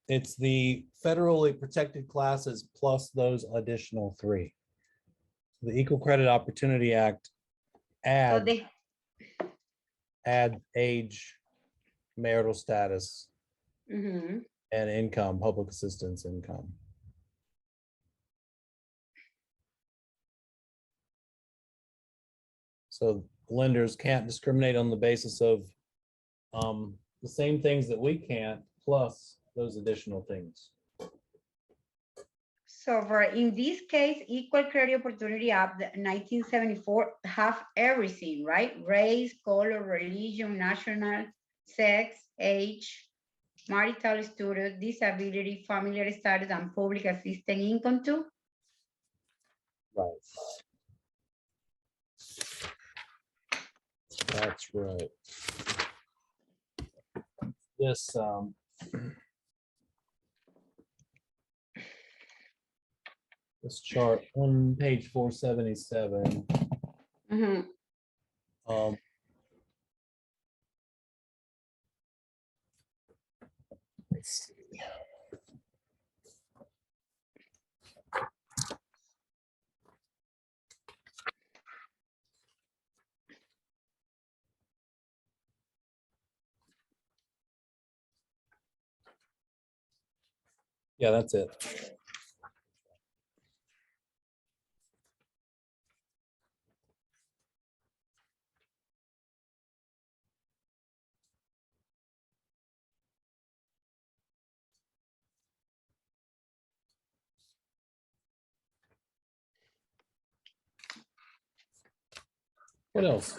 It's the federally protected classes plus those additional three. The Equal Credit Opportunity Act So they, add age, marital status, mhm. and income, public assistance income. So lenders can't discriminate on the basis of the same things that we can't, plus those additional things. So for in this case, Equal Credit Opportunity Act 1974 have everything, right? Race, color, religion, national, sex, age, marital status, disability, family status, and public assistance income too. Right. That's right. This this chart on page 477. Mhm. Let's see. Yeah, that's it. What else?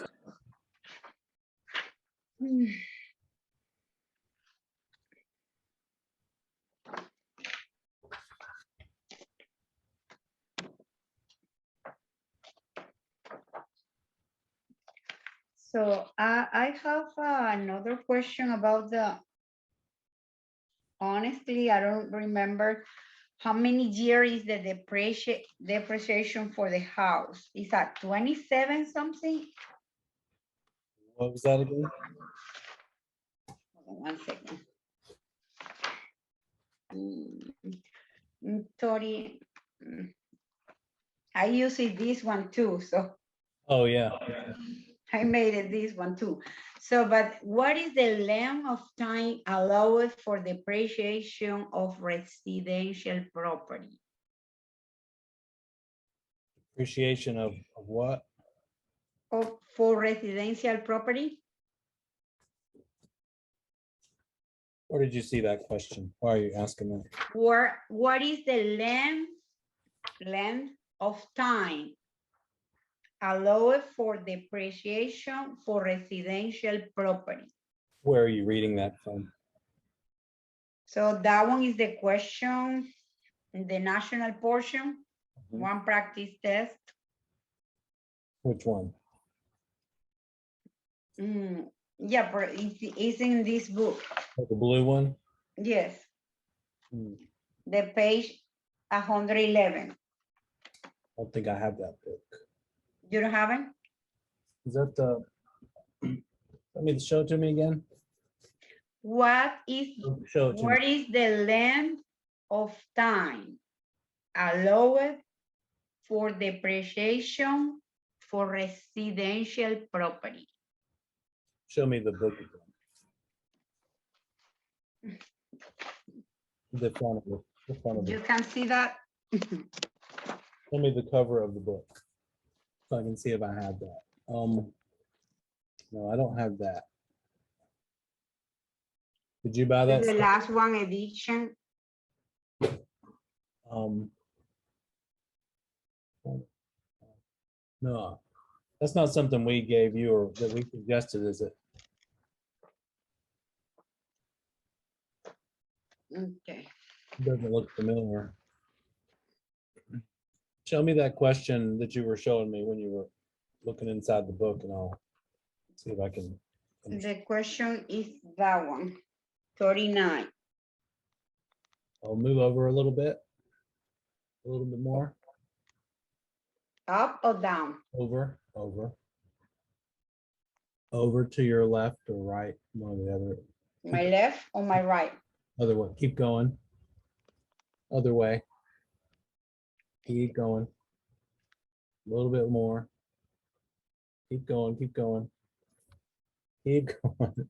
So I have another question about the, honestly, I don't remember how many years is the depreciation for the house. Is that 27 something? What was that again? Hold on 1 second. 30. I use it this one too, so Oh yeah. I made it this one too. So, but what is the length of time allowed for depreciation of residential property? Appreciation of what? For residential property? Where did you see that question? Why are you asking that? What is the length of time allowed for depreciation for residential property? Where are you reading that from? So that one is the question in the national portion, one practice test. Which one? Yeah, but it's in this book. Oh, the blue one? Yes. Hmm. The page 111. I don't think I have that book. You don't have it? Is that the, let me show it to me again. What is the length of time allowed for depreciation for residential property? Show me the book again. The front of it. The front of You it. can see that. Show me the cover of the book so I can see if I have that. No, I don't have that. Did you buy that? The last one edition. No, that's not something we gave you or that we suggested, is it? Okay. It doesn't look familiar. Show me that question that you were showing me when you were looking inside the book, and I'll see if I can. The question is that one, 39. I'll move over a little bit more. Up or down? Over to your left or right, one or the other. My left or my right? Other way, keep going. Other way. Keep going. A little bit more. Keep going, keep going. Keep going.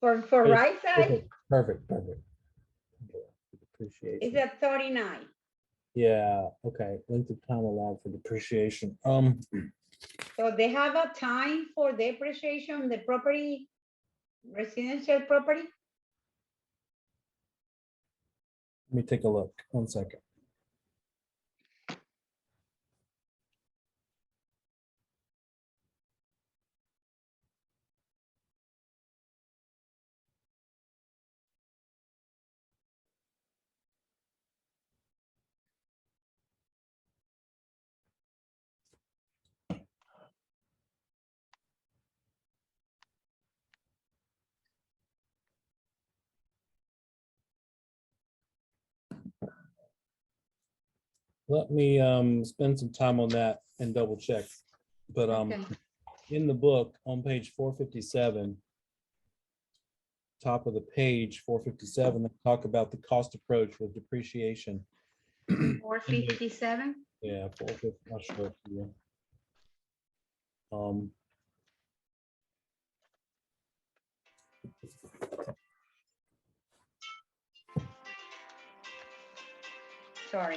For right side, Perfect, perfect. is Depreciation. at 39. Yeah, okay. Length of time allowed for depreciation. So they have a time for depreciation, the property, residential property? Let me take a look. 1 second. Let me spend some time on that and double check. But Okay. in the book on page 457, top of the page 457, they talk about the cost approach with depreciation. 457. Yeah, 450. I'll show it to you. Sorry.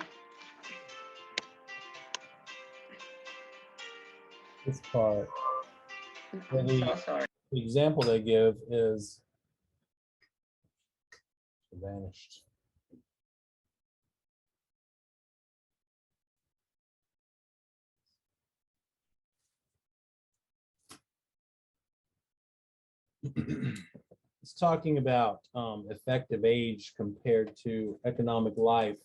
This part. I'm The so sorry. example they give is vanished. It's talking about effective age compared to economic life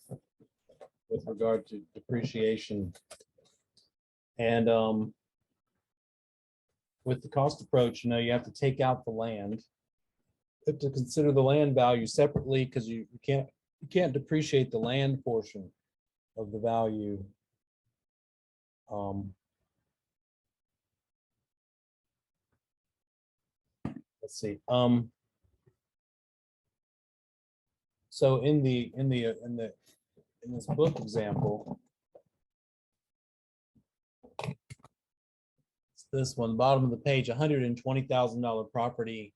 with regard to depreciation. And with the cost approach, you have to take out the land. You have to consider the land value separately because you can't depreciate the land portion of the value. Let's see. So in this book example, it's this one, bottom of the page, $120,000 property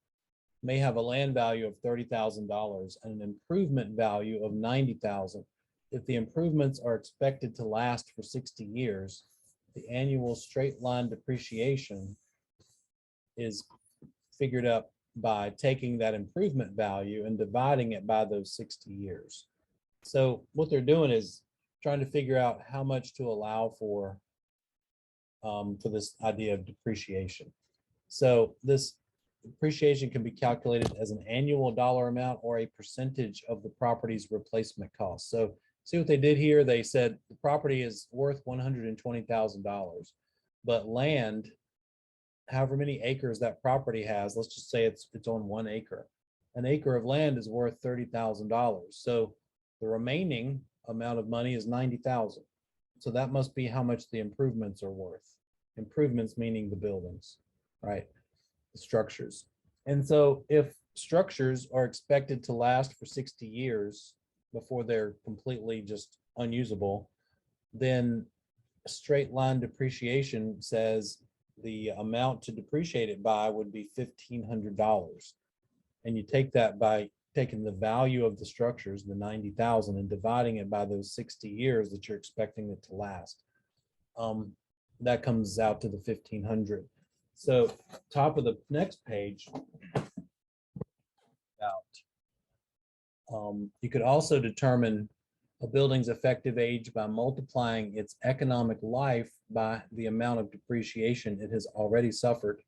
may have a land value of $30,000 and an improvement value of $90,000. If the improvements are expected to last for 60 years, the annual straight line depreciation is figured up by taking that improvement value and dividing it by those 60 years. So what they're doing is trying to figure out how much to allow for this idea of depreciation. So this depreciation can be calculated as an annual dollar amount or a percentage of the property's replacement cost. So see what they did here? They said the property is worth $120,000, but land, however many acres that property has, let's just say it's on 1 acre. An acre of land is worth $30,000. So the remaining amount of money is $90,000. So that must be how much the improvements are worth. Improvements meaning the buildings, right? The structures. And so if structures are expected to last for 60 years before they're completely just unusable, then straight line depreciation says the amount to depreciate it by would be $1,500. And you take that by taking the value of the structures, the 90,000, and dividing it by those 60 years that you're expecting it to last. That comes out to the 1,500. So top of the next page, you could also determine a building's effective age by multiplying its economic life by the amount of depreciation it has already suffered.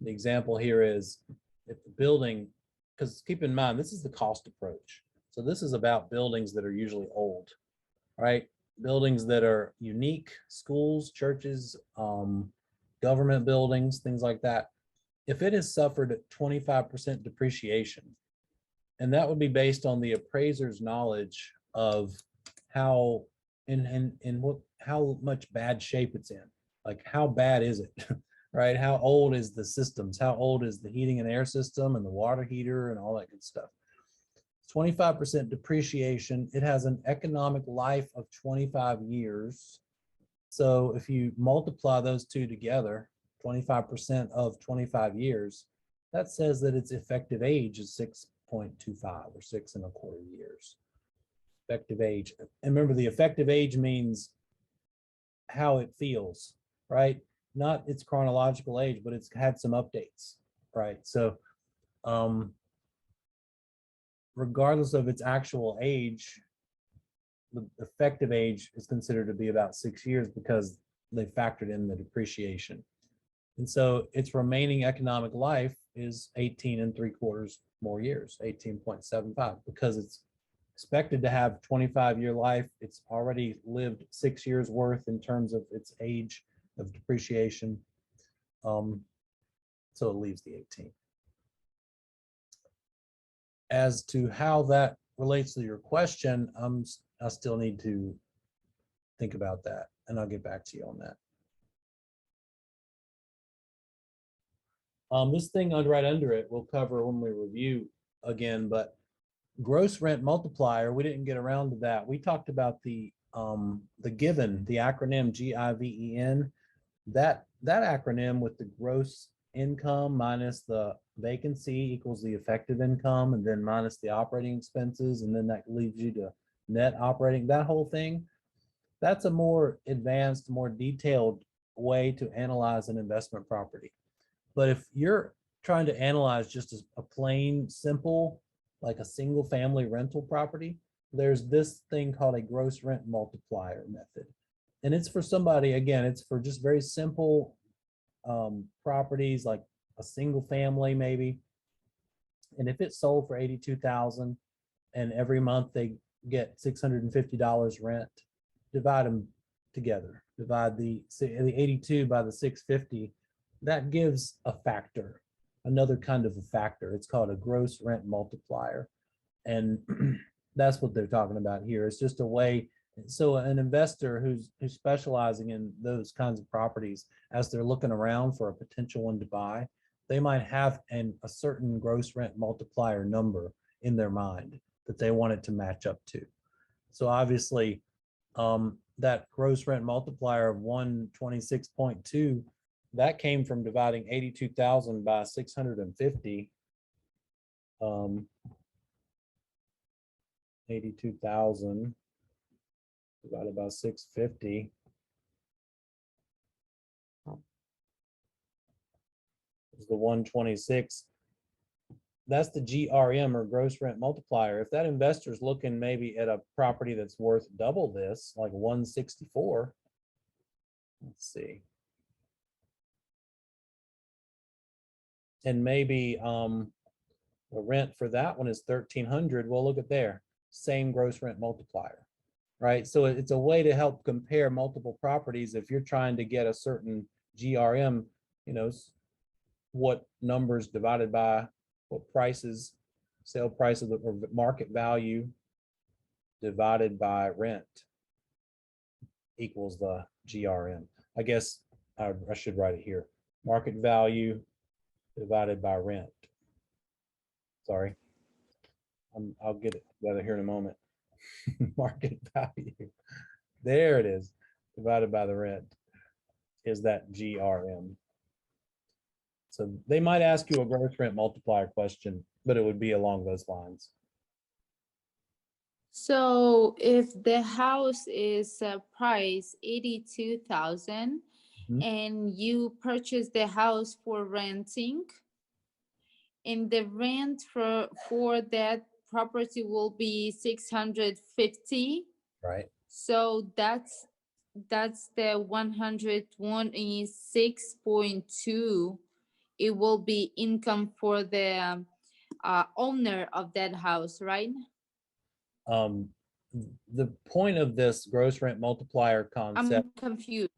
The example here is if the building, because keep in mind, this is the cost approach. So this is about buildings that are usually old, right? Buildings that are unique, schools, churches, government buildings, things like that. If it has suffered 25% depreciation, and that would be based on the appraiser's knowledge of how how much bad shape it's in. Like how bad is it, right? How old is the systems? How old is the heating and air system and the water heater and all that good stuff? 25% depreciation. It has an economic life of 25 years. So if you multiply those two together, 25% of 25 years, that says that its effective age is 6.25 or 6.25 years. Effective age. And remember, the effective age means how it feels, right? Not its chronological age, but it's had some updates, right? So regardless of its actual age, the effective age is considered to be about 6 years because they factored in the depreciation. And so its remaining economic life is 18.75 more years, 18.75, because it's expected to have 25-year life. It's already lived 6 years worth in terms of its age of depreciation. So it leaves the 18. As to how that relates to your question, I still need to think about that, and I'll get back to you on that. This thing right under it we'll cover when we review again, but gross rent multiplier, we didn't get around to that. We talked about the given, the acronym GIVEN. That acronym with the gross income minus the vacancy equals the effective income, and then minus the operating expenses, and then that leaves you to net operating, that whole thing. That's a more advanced, more detailed way to analyze an investment property. But if you're trying to analyze just a plain, simple, like a single family rental property, there's this thing called a gross rent multiplier method. And it's for somebody, again, it's for just very simple properties, like a single family maybe. And if it's sold for $82,000 and every month they get $650 rent, divide them together. Divide the 82 by the 650. That gives a factor, another kind of a factor. It's called a gross rent multiplier. And that's what they're talking about here. It's just a way. So an investor who's specializing in those kinds of properties, as they're looking around for a potential one to buy, they might have a certain gross rent multiplier number in their mind that they want it to match up to. So obviously, that gross rent multiplier of 126.2, that came from dividing 82,000 by 650. 82,000 divided by 650 is the 126. That's the GRM, or gross rent multiplier. If that investor's looking maybe at a property that's worth double this, like 164, let's see. And maybe the rent for that one is 1,300. Well, look at there, same gross rent multiplier, right? So it's a way to help compare multiple properties. If you're trying to get a certain GRM, you know, what numbers divided by what prices, sale price of the or market value divided by rent equals the GRM. I guess I should write it here. Market value divided by rent. Sorry. I'll get it together here in a moment. Market value. There it is. Divided by the rent is that GRM. So they might ask you a gross rent multiplier question, but it would be along those lines. So if the house is priced 82,000 and you purchase the house for renting, and the rent for that property will be 650. Right. So that's the 126.2. It will be income for the owner of that house, right? The point of this gross rent multiplier concept, I'm confused.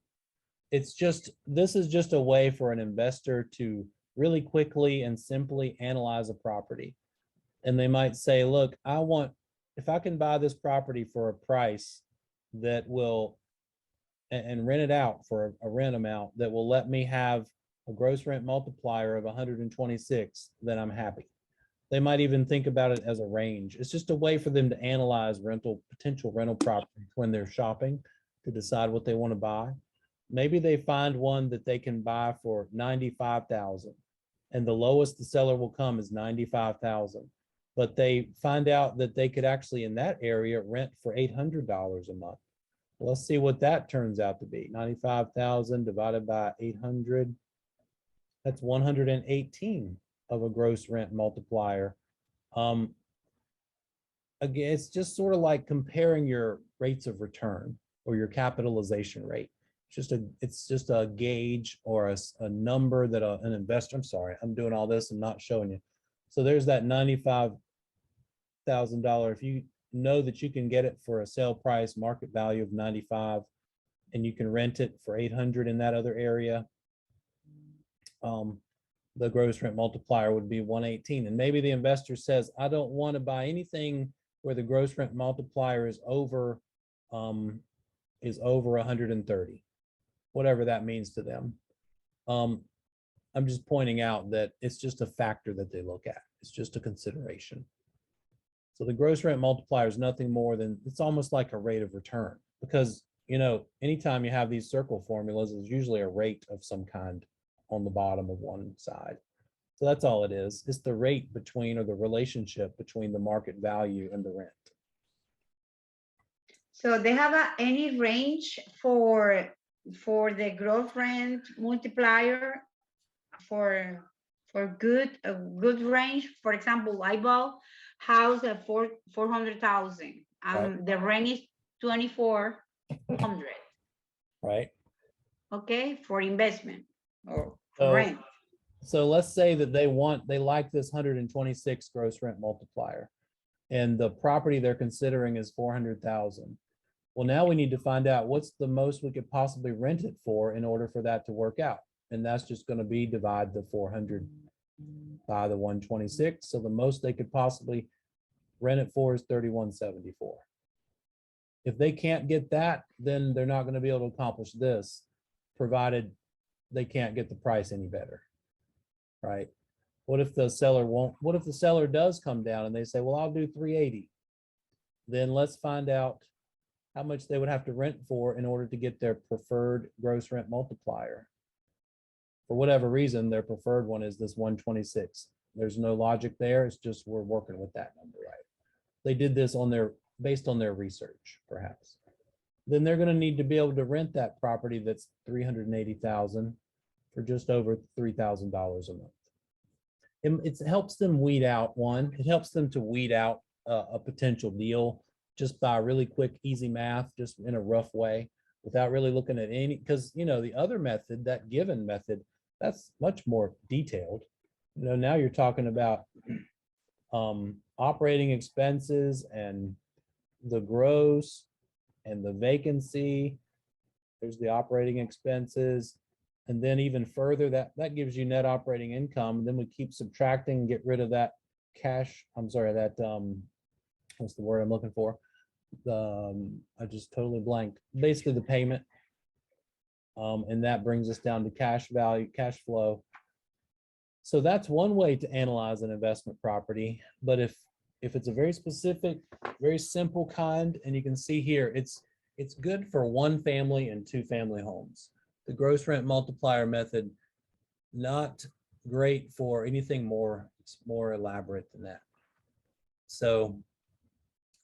this is just a way for an investor to really quickly and simply analyze a property. And they might say, look, if I can buy this property for a price that will, and rent it out for a rent amount that will let me have a gross rent multiplier of 126, then I'm happy. They might even think about it as a range. It's just a way for them to analyze potential rental properties when they're shopping to decide what they want to buy. Maybe they find one that they can buy for 95,000, and the lowest the seller will come is 95,000. But they find out that they could actually in that area rent for $800 a month. Let's see what that turns out to be. 95,000 divided by 800. That's 118 of a gross rent multiplier. Again, it's just sort of like comparing your rates of return or your capitalization rate. It's just a gauge or a number that an investor, I'm sorry, I'm doing all this and not showing you. So there's that $95,000. If you know that you can get it for a sale price market value of 95 and you can rent it for 800 in that other area, the gross rent multiplier would be 118. And maybe the investor says, I don't want to buy anything where the gross rent multiplier is over 130, whatever that means to them. I'm just pointing out that it's just a factor that they look at. It's just a consideration. So the gross rent multiplier is nothing more than, it's almost like a rate of return, because, anytime you have these circle formulas, there's usually a rate of some kind on the bottom of one side. So that's all it is. It's the rate between, or the relationship between the market value and the rent. So they have any range for the growth rent multiplier for a good range. For example, I bought house at 400,000. Right. The rent is 2,400. Right. Okay, for investment or So- rent. So let's say that they like this 126 gross rent multiplier, and the property they're considering is 400,000. Well, now we need to find out what's the most we could possibly rent it for in order for that to work out. And that's just going to be divide the 400 by the 126. So the most they could possibly rent it for is 3,174. If they can't get that, then they're not going to be able to accomplish this, provided they can't get the price any better. Right? What if the seller does come down and they say, well, I'll do 380. Then let's find out how much they would have to rent for in order to get their preferred gross rent multiplier. For whatever reason, their preferred one is this 126. There's no logic there. It's just, we're working with that number, right? They did this based on their research, perhaps. Then they're going to need to be able to rent that property that's 380,000 for just over $3,000 a month. It helps them weed out it helps them to weed out a potential deal just by really quick, easy math, just in a rough way, without really looking at any, because, the other method, that given method, that's much more detailed. Now you're talking about operating expenses and the gross and the vacancy. There's the operating expenses. And then even further, that gives you net operating income. And then we keep subtracting, get rid of that cash. I'm sorry, that what's the word I'm looking for? I just totally blanked. Basically the payment. And that brings us down to cash value, cash flow. So that's one way to analyze an investment property. But if it's a very specific, very simple kind, and you can see here, it's good for one family and two family homes. The gross rent multiplier method, not great for anything more elaborate than that. So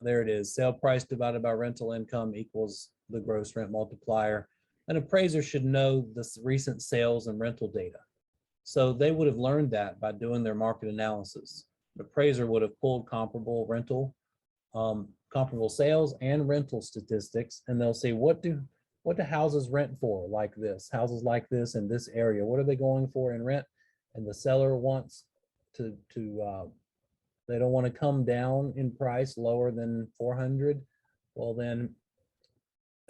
there it is. Sale price divided by rental income equals the gross rent multiplier. An appraiser should know the recent sales and rental data. So they would have learned that by doing their market analysis. The appraiser would have pulled comparable sales and rental statistics, and they'll say, what do houses rent for like this? Houses like this in this area, what are they going for in rent? And the seller wants to they don't want to come down in price lower than 400. Well, then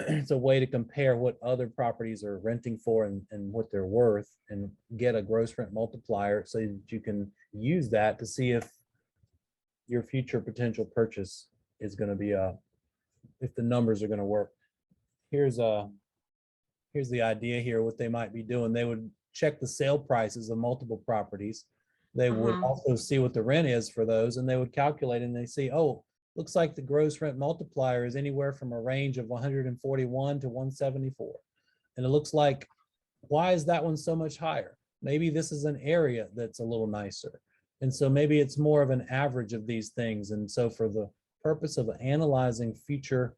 it's a way to compare what other properties are renting for and what they're worth, and get a gross rent multiplier so that you can use that to see if your future potential purchase is going to be if the numbers are going to work. Here's the idea here, what they might be doing. They would check the sale prices of multiple properties they would Uh-huh. also see what the rent is for those, and they would calculate and they see, oh, looks like the gross rent multiplier is anywhere from a range of 141 to 174. And it looks like, why is that one so much higher? Maybe this is an area that's a little nicer. And so maybe it's more of an average of these things. And so for the purpose of analyzing future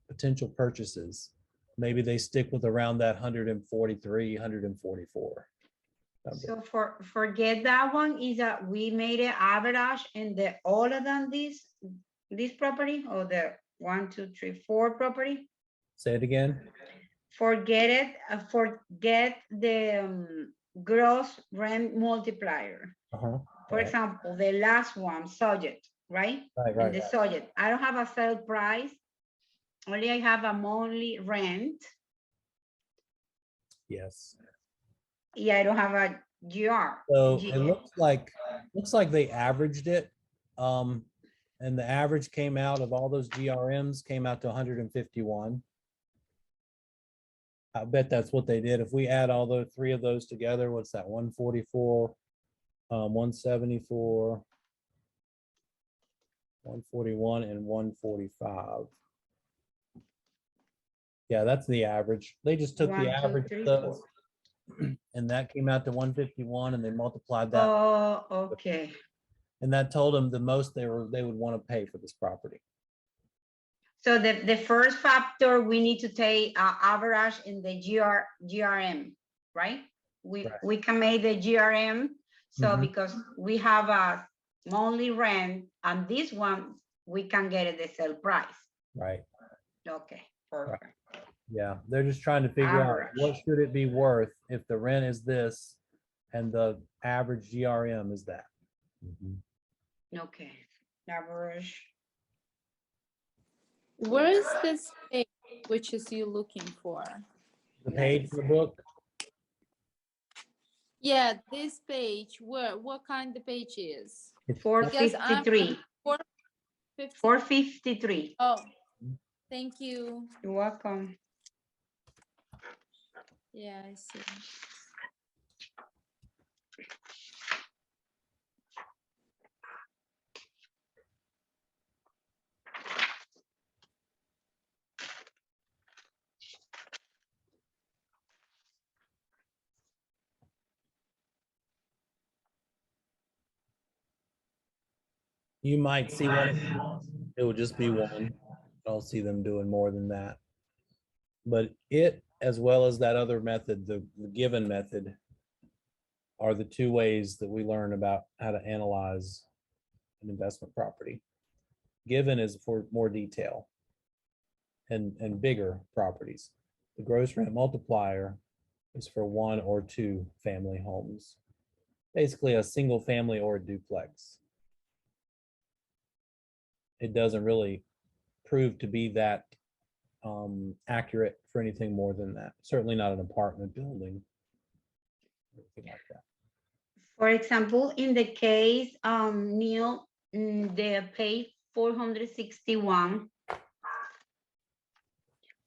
potential purchases, maybe they stick with around that 143, 144 number. So forget that one, is that we made an average in the all of them this property, or the 1, 2, 3, 4 property? Say it again. Forget it, forget the gross rent multiplier. Uh-huh. For Right. example, the last one, subject, right? Right, In right, the right. subject, I don't have a sale price, only I have a monthly rent. Yes. Yeah, I don't have a GR. So it looks like they averaged it. And the average came out of all those GRMs came out to 151. I bet that's what they did. If we add all the three of those together, what's that? 144, 174, 141, and 145. Yeah, that's the average. They just took the 1, 2, average of 3, those, 4. and that came out to 151, and they multiplied that, Oh, okay. and that told them the most they would want to pay for this property. So the first factor, we need to take average in the GRM, right? We can make the GRM. So Mhm. because we have a monthly rent, and this one, we can get the sale price. Right. Okay, perfect. Yeah, they're just trying to figure out Average. what should it be worth if the rent is this and the average GRM is that. Okay, average. Where is this page, which is you looking for? The page in the book, Yeah, this page, what kind of page is? Because I'm 453. 450. 453. Oh, thank you. You're welcome. Yeah, I see. you might see one. It would just be one. I don't see them doing more than that. But it, as well as that other method, the given method, are the two ways that we learn about how to analyze an investment property. Given is for more detail and bigger properties. The gross rent multiplier is for 1 or 2 family homes. Basically a single family or a duplex. It doesn't really prove to be that accurate for anything more than that. Certainly not an apartment building. Anything like that. For example, in the case, Neal, they paid 461.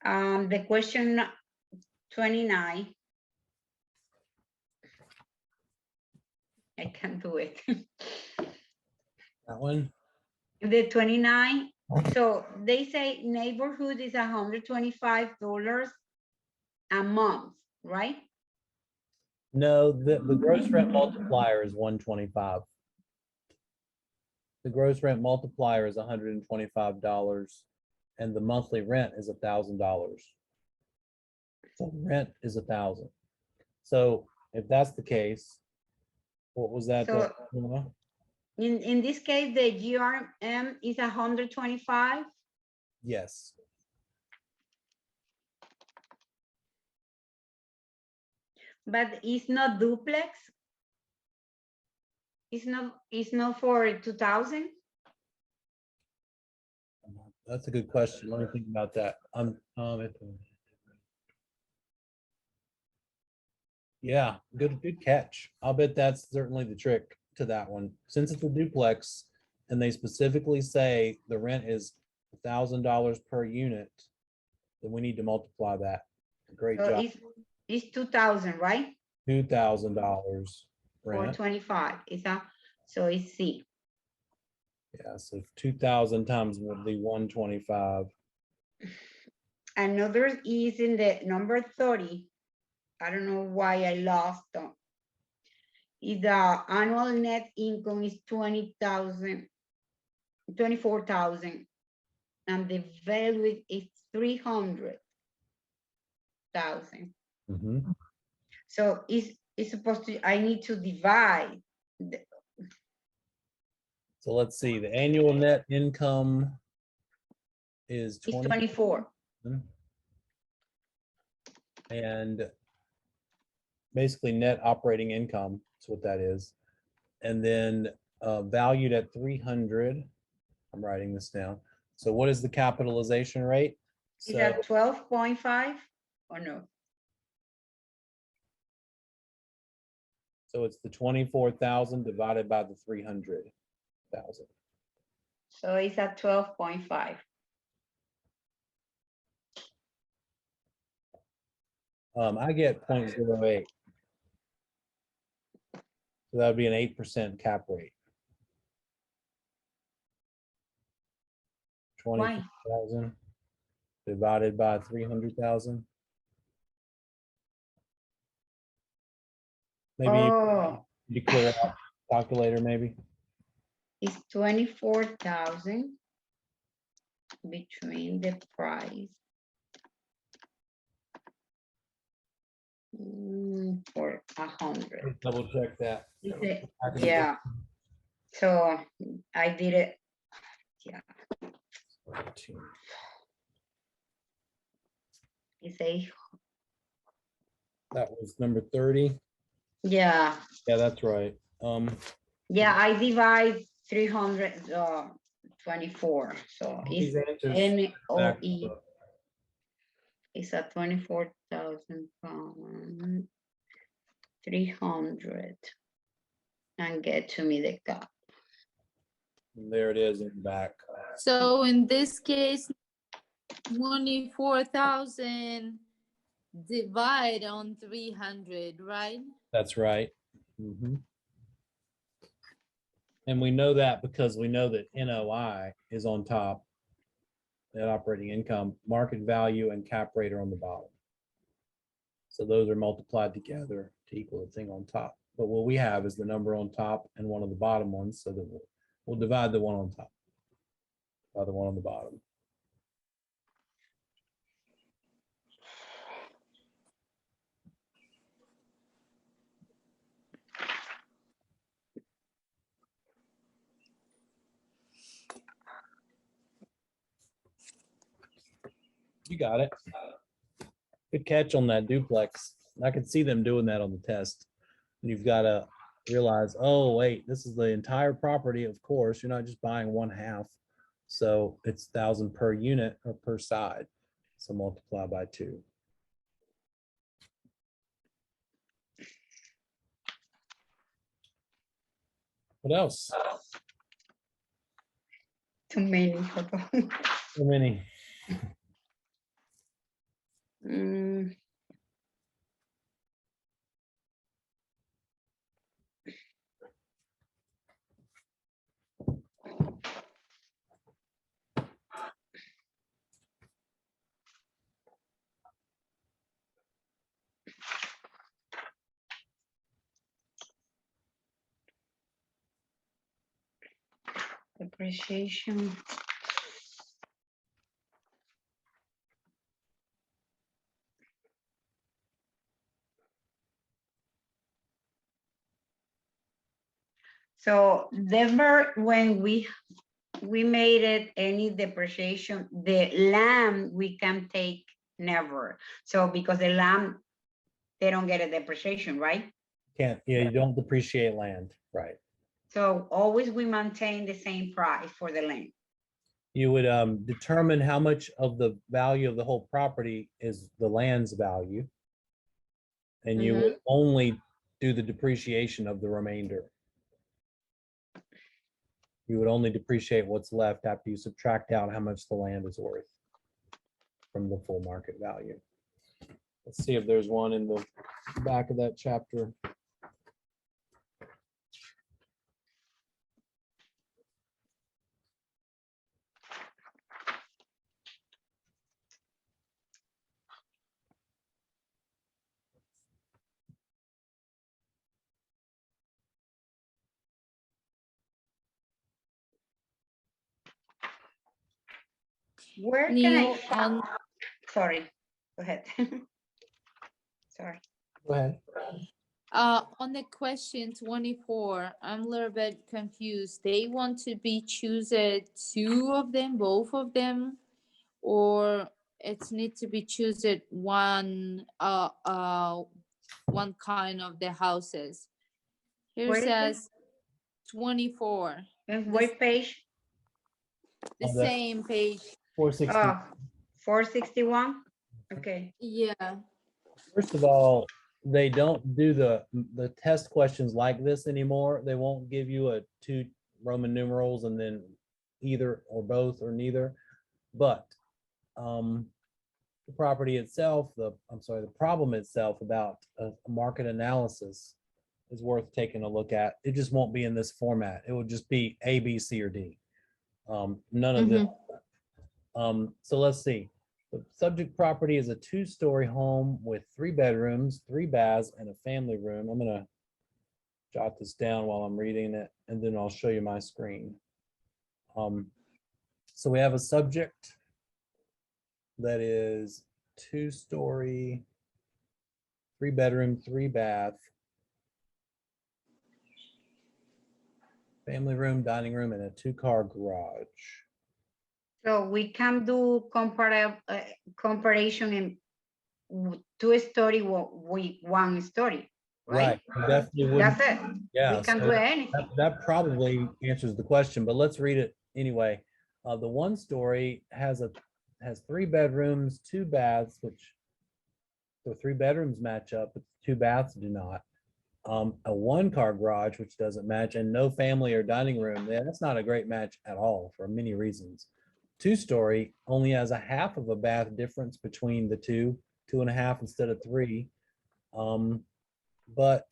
The question 29. I can't do it. That one? The 29. So they say neighborhood is $125 a month, right? No, the gross rent multiplier is 125. The gross rent multiplier is $125 and the monthly rent is $1,000. So the rent is 1,000. So if that's the case, what was that? So in this case, the GRM is 125. Yes. But it's not duplex. It's not for 2,000. That's a good question. Let me think about that. Yeah, good catch. I'll bet that's certainly the trick to that one. Since it's a duplex and they specifically say the rent is $1,000 per unit, then we need to multiply that. Great So job. it's 2,000, right? $2,000. rent. 425, is that, so it's C. Yeah, so 2,000 times would be 125. Another is in the number 30. I don't know why I lost them. Is the annual net income is 20,000, 24,000, and the value is 300,000. Mhm. So it's supposed to, I need to divide. So let's see, the annual net income is It's 20. 24. And basically net operating income is what that is. And then valued at 300. I'm writing this down. So what is the capitalization rate? Is So that 12.5 or no? so it's the 24,000 divided by the 300,000. So it's at 12.5. I get 0.08. So that would be an 8% cap rate. Why? 20,000 divided by 300,000. Maybe Oh, you clear out calculator, maybe. it's 24,000 between the price. For 100. Double check that. Yeah. So I did it. Yeah. It's a, That was number 30. yeah. Yeah, that's right. Yeah, I divide 324. So These it's answers back NOE. up. It's a 24,000 pound, 300, and get to me the cap. There it is in the back. So in this case, 24,000 divide on 300, right? That's right. Mhm. And we know that because we know that NOI is on top, net operating income, market value, and cap rate are on the bottom. So those are multiplied together to equal the thing on top. But what we have is the number on top and one of the bottom ones, so that we'll divide the one on top by the one on the bottom. You got it. Good catch on that duplex. I could see them doing that on the test. You've got to realize, oh, wait, this is the entire property. Of course, you're not just buying one half. So it's 1,000 per unit or per side. So multiply by 2. What else? Too many. So many. Depreciation. So never when we made it any depreciation, the land we can take never. So because the land, they don't get a depreciation, right? Can't, yeah, you don't depreciate land, right? So always we maintain the same price for the land. You would determine how much of the value of the whole property is the land's value. And you would only do the depreciation of the remainder. You would only depreciate what's left after you subtract out how much the land is worth from the full market value. Let's see if there's one in the back of that chapter. Where can I Neal, find? Sorry, go ahead. Sorry. Go ahead. on the question 24, I'm a little bit confused. They want to be choosing two of them, both of them, or it's need to be choosing one kind of the houses. Here Where is it? says 24, And what page? the On the same page. 460. Oh, 461? Okay. Yeah. First of all, they don't do the test questions like this anymore. They won't give you a 2 Roman numerals and then either or both or neither. But the property itself, the problem itself about a market analysis is worth taking a look at. It just won't be in this format. It will just be A, B, C, or D. None of this. So let's see. The subject property is a 2-story home with 3 bedrooms, 3 baths, and a family room. I'm gonna jot this down while I'm reading it, and then I'll show you my screen. So we have a subject that is 2-story, 3 bedroom, 3 bath, family room, dining room, and a 2-car garage. So we can do comparison in 2-story with 1 story, right? We definitely wouldn't. That's it. Yeah, We can so do anything. that probably answers the question, but let's read it anyway. The 1-story has 3 bedrooms, 2 baths, which the 3 bedrooms match up, but 2 baths do not. A 1-car garage, which doesn't match, and no family or dining room. Yeah, that's not a great match at all for many reasons. 2-story only has a half of a bath difference between the 2.5 instead of 3. But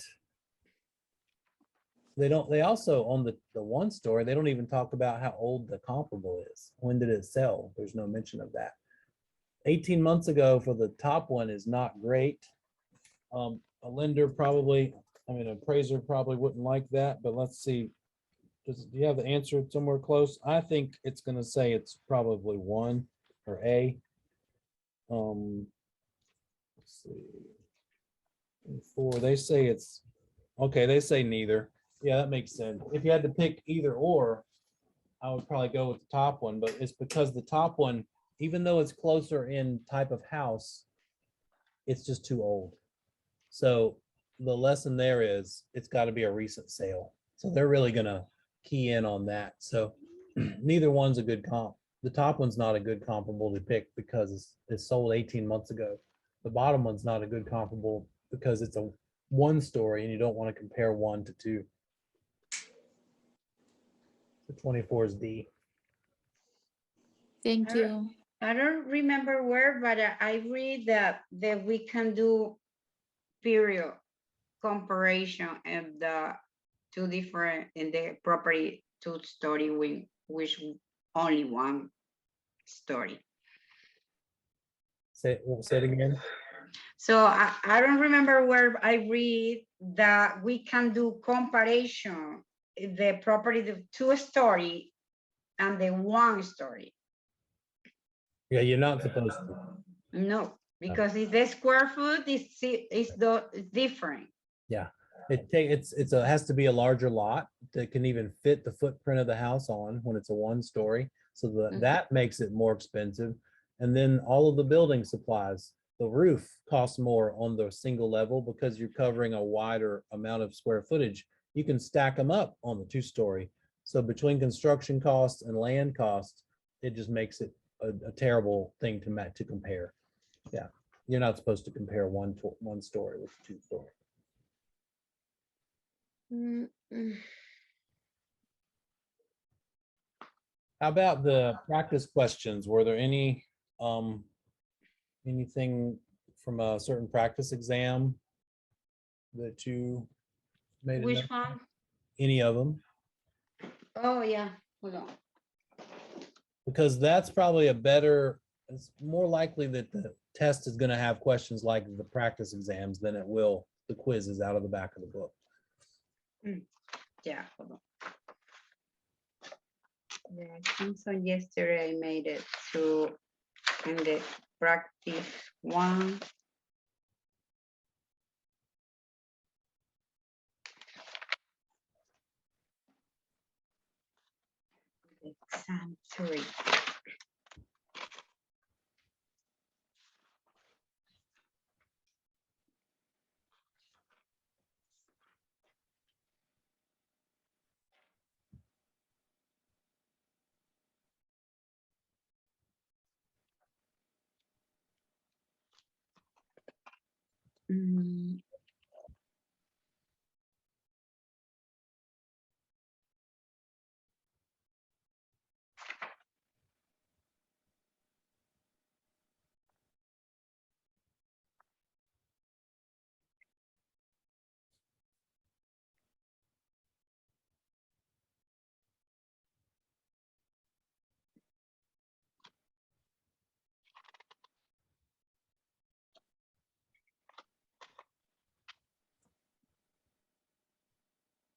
they also on the 1-story, they don't even talk about how old the comparable is. When did it sell? There's no mention of that. 18 months ago for the top one is not great. A lender probably, an appraiser probably wouldn't like that, but let's see. Do you have the answer somewhere close? I think it's gonna say it's probably 1 or A. Let's see. 4, they say it's, okay, they say neither. Yeah, that makes sense. If you had to pick either or, I would probably go with the top one, but it's because the top one, even though it's closer in type of house, it's just too old. So the lesson there is it's got to be a recent sale. So they're really gonna key in on that. So neither one's a good comp. The top one's not a good comparable to pick because it's sold 18 months ago. The bottom one's not a good comparable because it's a 1-story and you don't want to compare 1 to 2. The 24 is D. Thank you. I don't remember where, but I read that we can do period comparison of the 2 different in the property 2-story wing, which only 1 story. Say it again. So I don't remember where I read that we can do comparison the property the 2-story and the 1-story. Yeah, you're not supposed to. No, because it's the square foot is different. Yeah, it has to be a larger lot that can even fit the footprint of the house on when it's a 1-story. So that makes it more expensive. And then all of the building supplies, the roof costs more on the single level because you're covering a wider amount of square footage. You can stack them up on the 2-story. So between construction costs and land costs, it just makes it a terrible thing to compare. Yeah, you're not supposed to compare 1-story with 2-story. How about the practice questions? Were there any anything from a certain practice exam that you made? Which one? Any of them? Oh yeah, hold on. Because that's probably it's more likely that the test is going to have questions like the practice exams than it will the quizzes out of the back of the book. Yeah, hold on. Yeah, I think so. Yesterday I made it to in the practice one. Exam 3. Mm,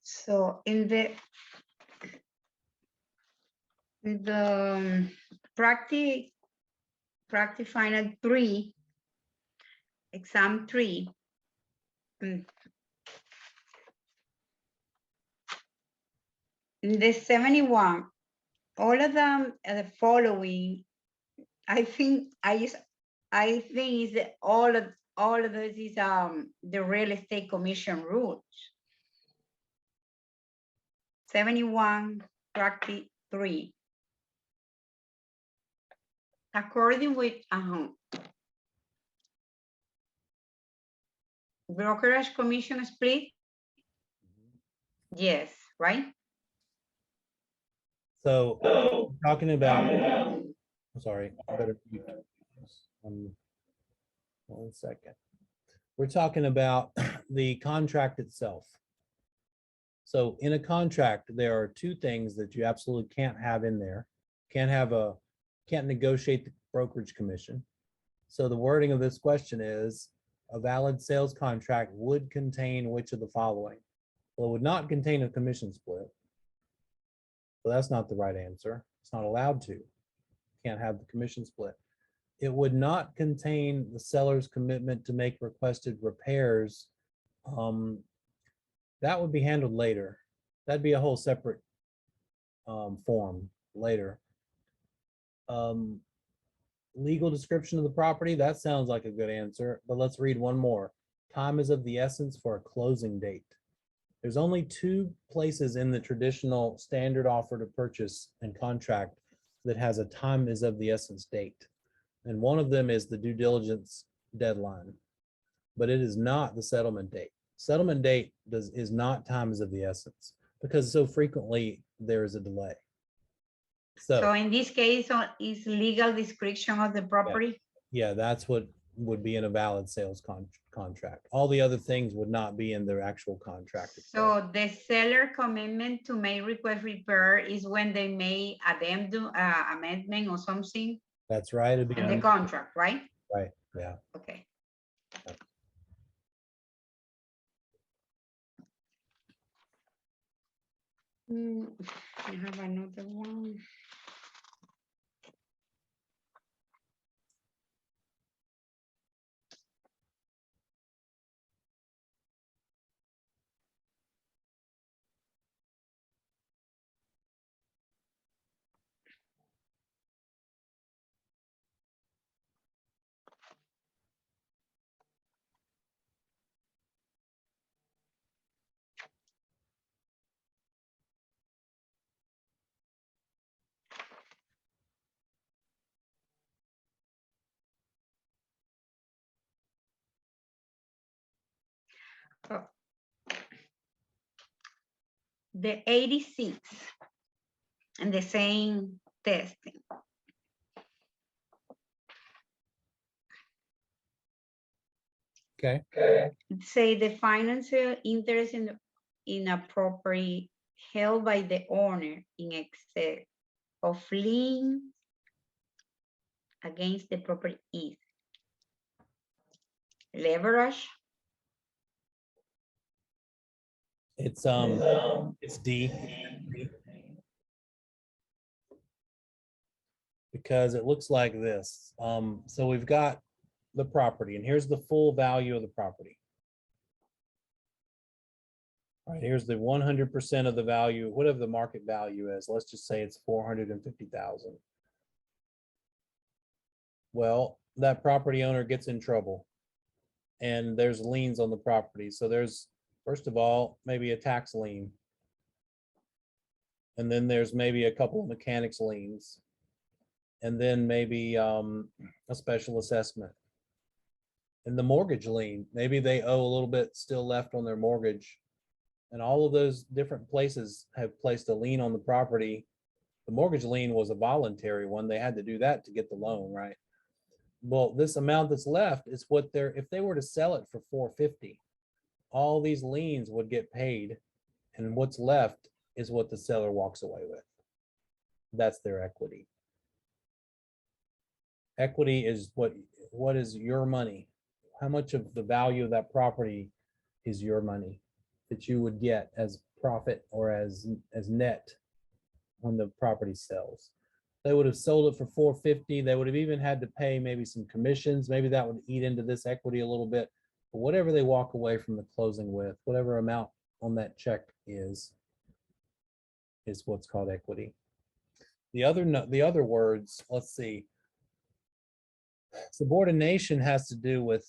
So in the practice final 3, exam 3. mm, In the 71, all of them are the following. I think is that all of this is the real estate commission rules. 71 practice 3. According with brokerage commission split, yes, right? So talking about, I'm sorry, I better mute this. 1 second. We're talking about the contract itself. So in a contract, there are two things that you absolutely can't have in there. Can't negotiate the brokerage commission. So the wording of this question is, a valid sales contract would contain which of the following? Well, it would not contain a commission split. So that's not the right answer. It's not allowed to. Can't have the commission split. It would not contain the seller's commitment to make requested repairs. That would be handled later. That'd be a whole separate form later. Legal description of the property, that sounds like a good answer, but let's read one more. Time is of the essence for a closing date. There's only two places in the traditional standard offer to purchase and contract that has a time is of the essence date. And one of them is the due diligence deadline, but it is not the settlement date. Settlement date is not time is of the essence because so frequently there is a delay. So in this case, is legal description of the property? Yeah, that's what would be in a valid sales contract. All the other things would not be in their actual contract itself. So the seller commitment to make request repair is when they may addendum, amendment or something That's right. It'd be in the contract, right? right. Yeah. Okay. I have another one. Oh. The 86 and the same testing. Okay. Say the financial interest in a property held by the owner in excess of lien against the property is leverage. It's D. because it looks like this. So we've got the property, and here's the full value of the property. All right, here's the 100% of the value, whatever the market value is. Let's just say it's 450,000. Well, that property owner gets in trouble, and there's liens on the property. So there's, first of all, maybe a tax lien. And then there's maybe a couple of mechanics liens. And then maybe a special assessment. And the mortgage lien, maybe they owe a little bit still left on their mortgage. And all of those different places have placed a lien on the property. The mortgage lien was a voluntary one. They had to do that to get the loan, right? Well, this amount that's left is what they're, if they were to sell it for 450, all these liens would get paid, and what's left is what the seller walks away with. That's their equity. Equity is what is your money? How much of the value of that property is your money that you would get as profit or as net when the property sells? They would have sold it for 450. They would have even had to pay maybe some commissions. Maybe that would eat into this equity a little bit. But whatever they walk away from the closing with, whatever amount on that check is what's called equity. The other words, let's see. Subordination has to do with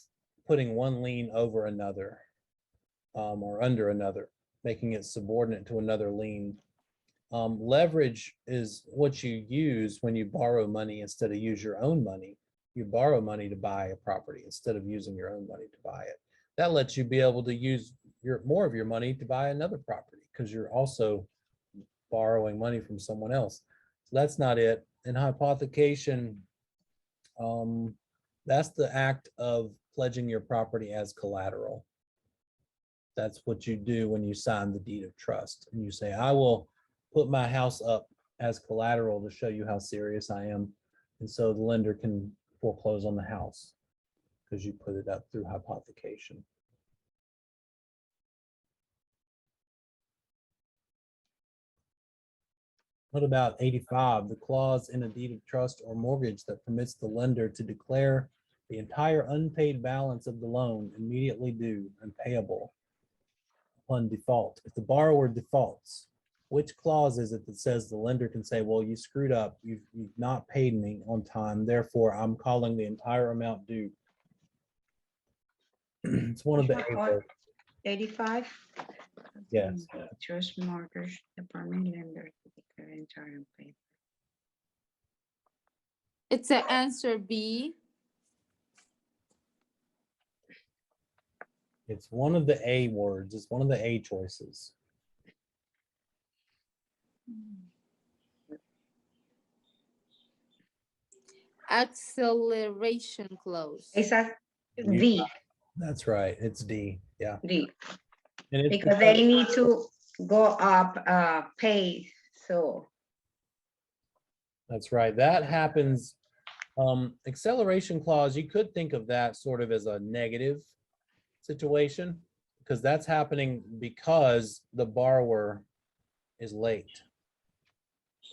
putting one lien over another, or under another, making it subordinate to another lien. Leverage is what you use when you borrow money instead of use your own money. You borrow money to buy a property instead of using your own money to buy it. That lets you be able to use more of your money to buy another property because you're also borrowing money from someone else. So that's not it. In hypothecation, that's the act of pledging your property as collateral. That's what you do when you sign the deed of trust. And you say, I will put my house up as collateral to show you how serious I am. And so the lender can foreclose on the house because you put it up through hypothecation. What about 85? The clause in a deed of trust or mortgage that permits the lender to declare the entire unpaid balance of the loan immediately due and payable upon default. If the borrower defaults, which clause is it that says the lender can say, well, you screwed up, you've not paid me on time, therefore I'm calling the entire amount due? It's one of the 85. Yes. Trust mortgage, the permanent lender to declare entire unpaid. It's an answer B. It's one of the A words. It's one of the A choices. Acceleration clause. It's a D. That's right. It's D. Yeah. D. And it's Because they need to go up pay. So that's right. That happens. Acceleration clause, you could think of that sort of as a negative situation because that's happening because the borrower is late,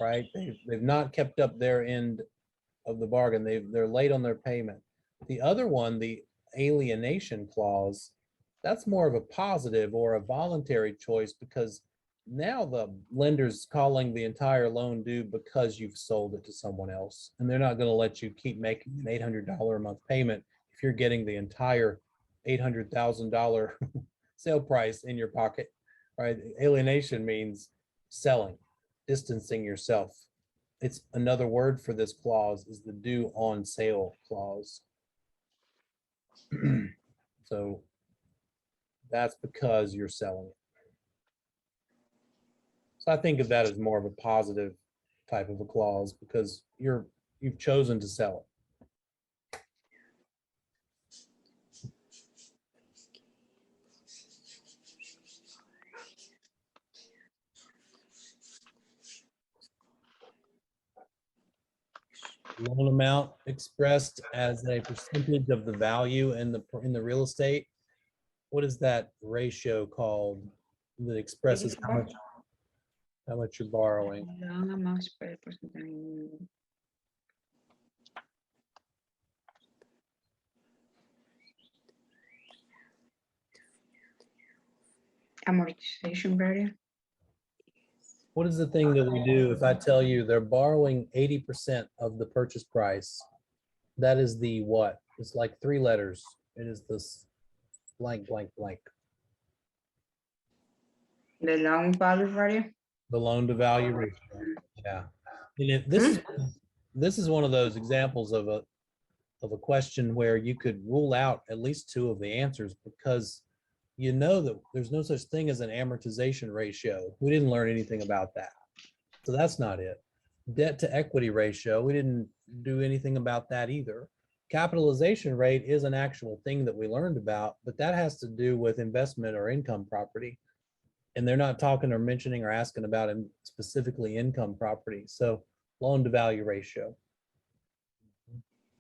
right? They've not kept up their end of the bargain. They're late on their payment. The other one, the alienation clause, that's more of a positive or a voluntary choice because now the lender's calling the entire loan due because you've sold it to someone else, and they're not going to let you keep making an $800 a month payment if you're getting the entire $800,000 sale price in your pocket, right? Alienation means selling, distancing yourself. It's another word for this clause is the due on sale clause. So that's because you're selling it. So I think of that as more of a positive type of a clause because you've chosen to sell it. Loan amount expressed as a percentage of the value in the real estate. What is that ratio called that expresses how much you're borrowing? long amount spread percentage. Amortization period. What is the thing that we do if I tell you they're borrowing 80% of the purchase price? That is the what? It's like 3 letters. It is this blank, blank, blank. The loan value period. The loan to value ratio. Yeah. And if this is one of those examples of a question where you could rule out at least 2 of the answers because you know that there's no such thing as an amortization ratio. We didn't learn anything about that. So that's not it. Debt to equity ratio, we didn't do anything about that either. Capitalization rate is an actual thing that we learned about, but that has to do with investment or income property. And they're not talking or mentioning or asking about specifically income property. So loan to value ratio.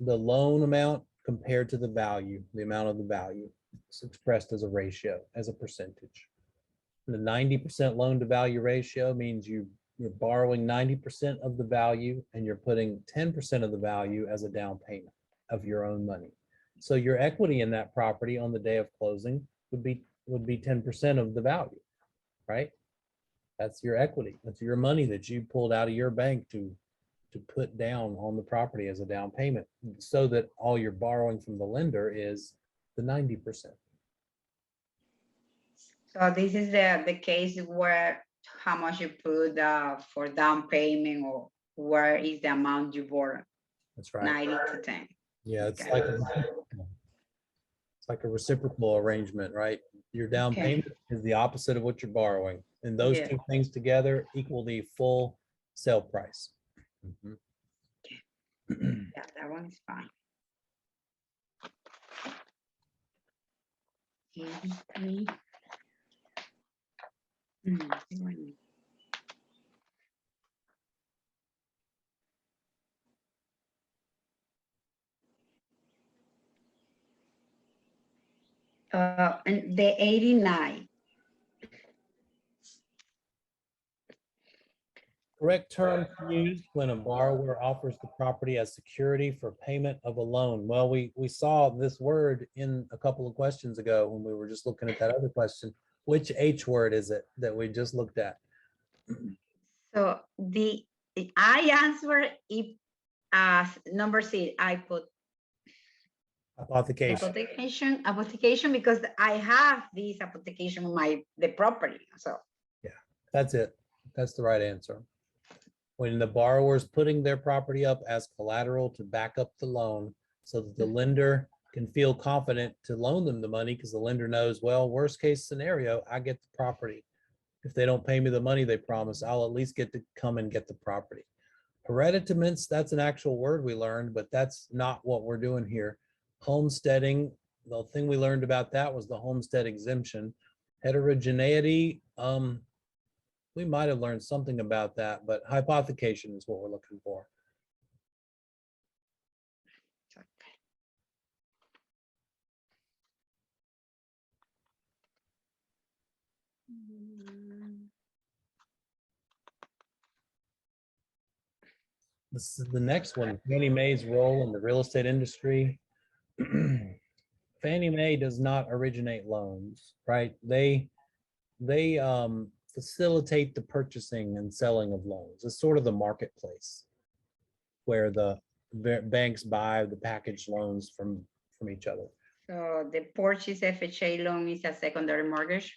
The loan amount compared to the value, the amount of the value. It's expressed as a ratio, as a percentage. The 90% loan to value ratio means you're borrowing 90% of the value and you're putting 10% of the value as a down payment of your own money. So your equity in that property on the day of closing would be 10% of the value, right? That's your equity. That's your money that you pulled out of your bank to put down on the property as a down payment, so that all you're borrowing from the lender is the 90%. So this is the case where how much you put for down payment, or where is the amount you borrow? That's right. 90 to 10. Yeah, it's Okay. like a reciprocal arrangement, right? Your down Okay. payment is the opposite of what you're borrowing. And those Yeah. 2 things together equal the full sale price. Mhm. Yeah, that one is fine. 83. Mm, and the 89. Correct term used when a borrower offers the property as security for payment of a loan. Well, we saw this word in a couple of questions ago when we were just looking at that other question. Which H word is it that we just looked at? So I answer if number C, I put Hypothecation. application because I have this application on the property. So Yeah, that's it. That's the right answer. When the borrower is putting their property up as collateral to back up the loan so that the lender can feel confident to loan them the money, because the lender knows, well, worst case scenario, I get the property. If they don't pay me the money they promise, I'll at least get to come and get the property. Hereditaments, that's an actual word we learned, but that's not what we're doing here. Homesteading, the thing we learned about that was the homestead exemption. Heterogeneity, we might have learned something about that, but hypothecation is what we're looking for. This is the next one, Fannie Mae's role in the real estate industry. Fannie Mae does not originate loans, right? They facilitate the purchasing and selling of loans. It's sort of the marketplace where the banks buy the packaged loans from each other. So the purchase FHA loan is a secondary mortgage.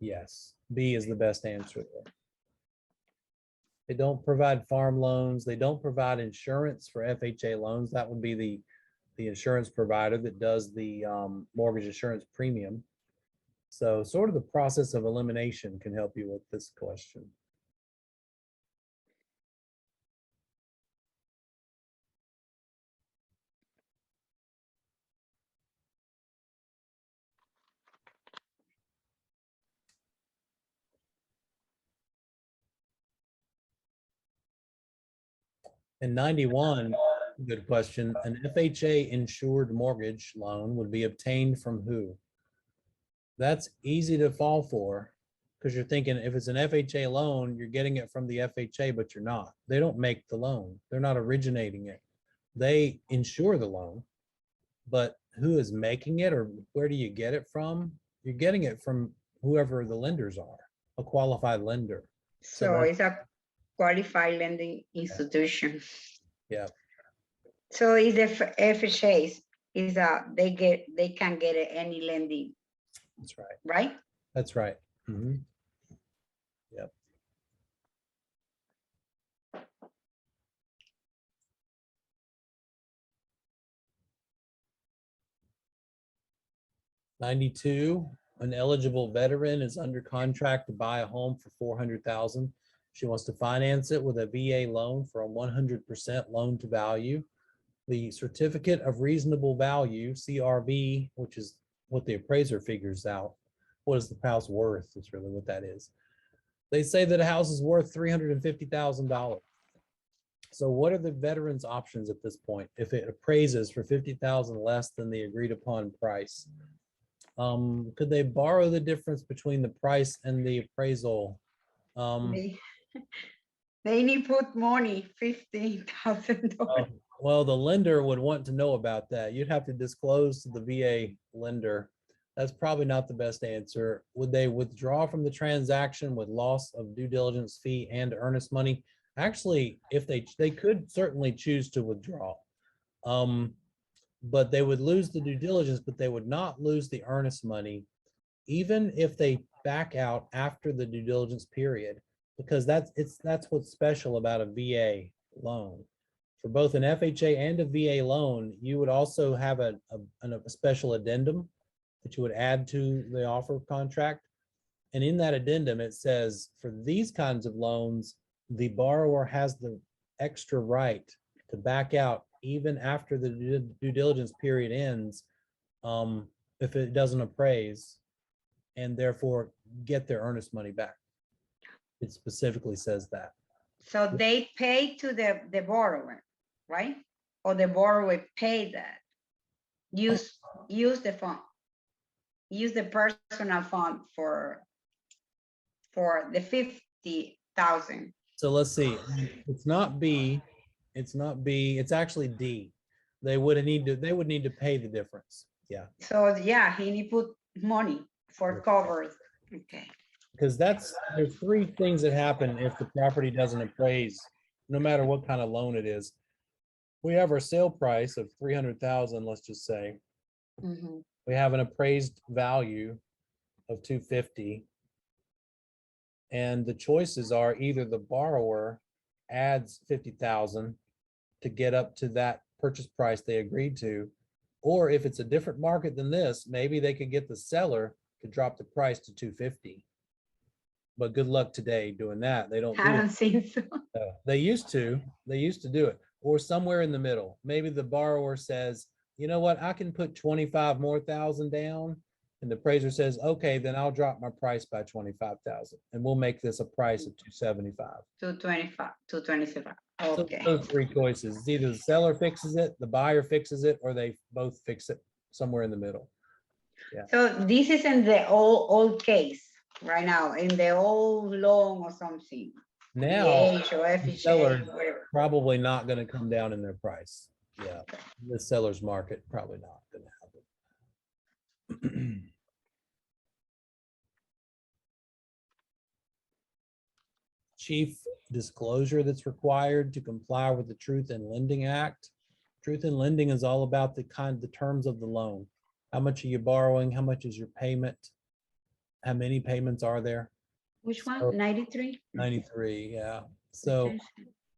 Yes, B is the best answer there. They don't provide farm loans. They don't provide insurance for FHA loans. That would be the insurance provider that does the mortgage insurance premium. So sort of the process of elimination can help you with this question. In 91, good question, an FHA insured mortgage loan would be obtained from who? That's easy to fall for, because you're thinking if it's an FHA loan, you're getting it from the FHA, but you're not. They don't make the loan. They're not originating it. They insure the loan, but who is making it, or where do you get it from? You're getting it from whoever the lenders are, a qualified lender. So So that's- it's a qualified lending institution. Yeah, So is the FHAs is they can get any lending, that's right. right? That's right. Mhm. Yep. $92, an eligible veteran is under contract to buy a home for $400,000. She wants to finance it with a VA loan for a 100% loan to value. The certificate of reasonable value, CRV, which is what the appraiser figures out. What is the house worth? Is really what that is. They say that a house is worth $350,000. So what are the veterans' options at this point if it appraises for $50,000 less than the agreed upon price? Could they borrow the difference between the price and the appraisal? They need put money, $15,000. Well, the lender would want to know about that. You'd have to disclose to the VA lender. That's probably not the best answer. Would they withdraw from the transaction with loss of due diligence fee and earnest money? Actually, if they could certainly choose to withdraw. But they would lose the due diligence, but they would not lose the earnest money, even if they back out after the due diligence period, because that's what's special about a VA loan. For both an FHA and a VA loan, you would also have a special addendum that you would add to the offer contract. And in that addendum, it says for these kinds of loans, the borrower has the extra right to back out even after the due diligence period ends, if it doesn't appraise, and therefore get their earnest money back. It specifically says that. So they pay to the borrower, right? Or the borrower pay that. Use the fund. Use the personal fund for the 50,000. So let's see. It's not B. It's not B. It's actually D. They would need to pay the difference. Yeah. So yeah, he need put money for covers. Okay. Because there's three things that happen if the property doesn't appraise, no matter what kind of loan it is. We have our sale price of 300,000, let's just say. Mhm. We have an appraised value of 250. And the choices are either the borrower adds 50,000 to get up to that purchase price they agreed to, or if it's a different market than this, maybe they could get the seller to drop the price to 250. But good luck today doing that. They don't do Haven't it. seen so. They used to do it, or somewhere in the middle. Maybe the borrower says, you know what, I can put 25 more thousand down. And the appraiser says, okay, then I'll drop my price by 25,000 and we'll make this a price of 275. 225, 227. So Okay. those three choices. It's either the seller fixes it, the buyer fixes it, or they both fix it somewhere in the middle. So this is in the old case right now, in the old loan or something. Now, VH or the FHA, seller whatever. probably not going to come down in their price. Yeah, the seller's market probably not going to happen. Chief disclosure that's required to comply with the Truth in Lending Act. Truth in Lending is all about the terms of the loan. How much are you borrowing? How much is your payment? How many payments are there? Which So, one? 93? 93, yeah. So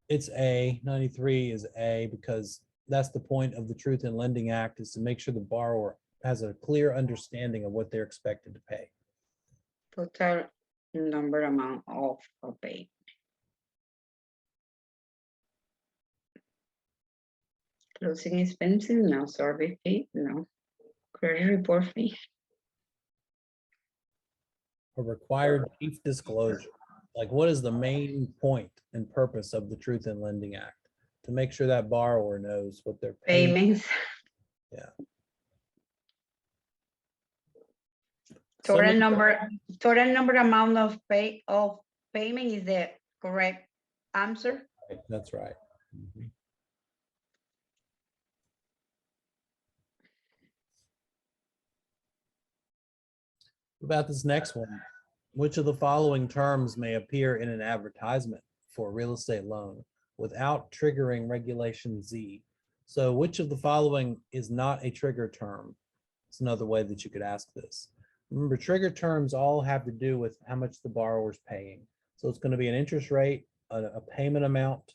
it's A, 93 is A, because that's the point of the Truth in Lending Act, is to make sure the borrower has a clear understanding of what they're expected to pay. Total number amount of pay. Closing expenses, no. Service fee, no. Credit report fee. A required chief disclosure. Like, what is the main point and purpose of the Truth in Lending Act? To make sure that borrower knows what they're paying. Payments. Yeah. Total number amount of payment is the correct answer. That's right. Mhm. What about this next one? Which of the following terms may appear in an advertisement for a real estate loan without triggering Regulation Z? So which of the following is not a trigger term? It's another way that you could ask this. Remember, trigger terms all have to do with how much the borrower's paying. So it's going to be an interest rate, a payment amount.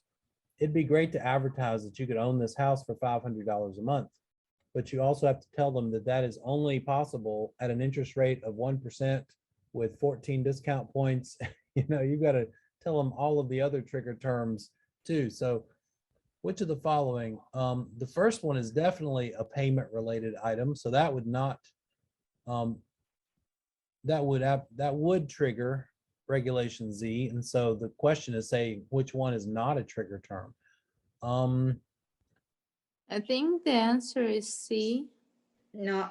It'd be great to advertise that you could own this house for $500 a month, but you also have to tell them that that is only possible at an interest rate of 1% with 14 discount points. You know, you got to tell them all of the other trigger terms too. So which of the following? The first one is definitely a payment related item. So that would not, that would trigger Regulation Z. And so the question is saying which one is not a trigger term? I think the answer is C. No,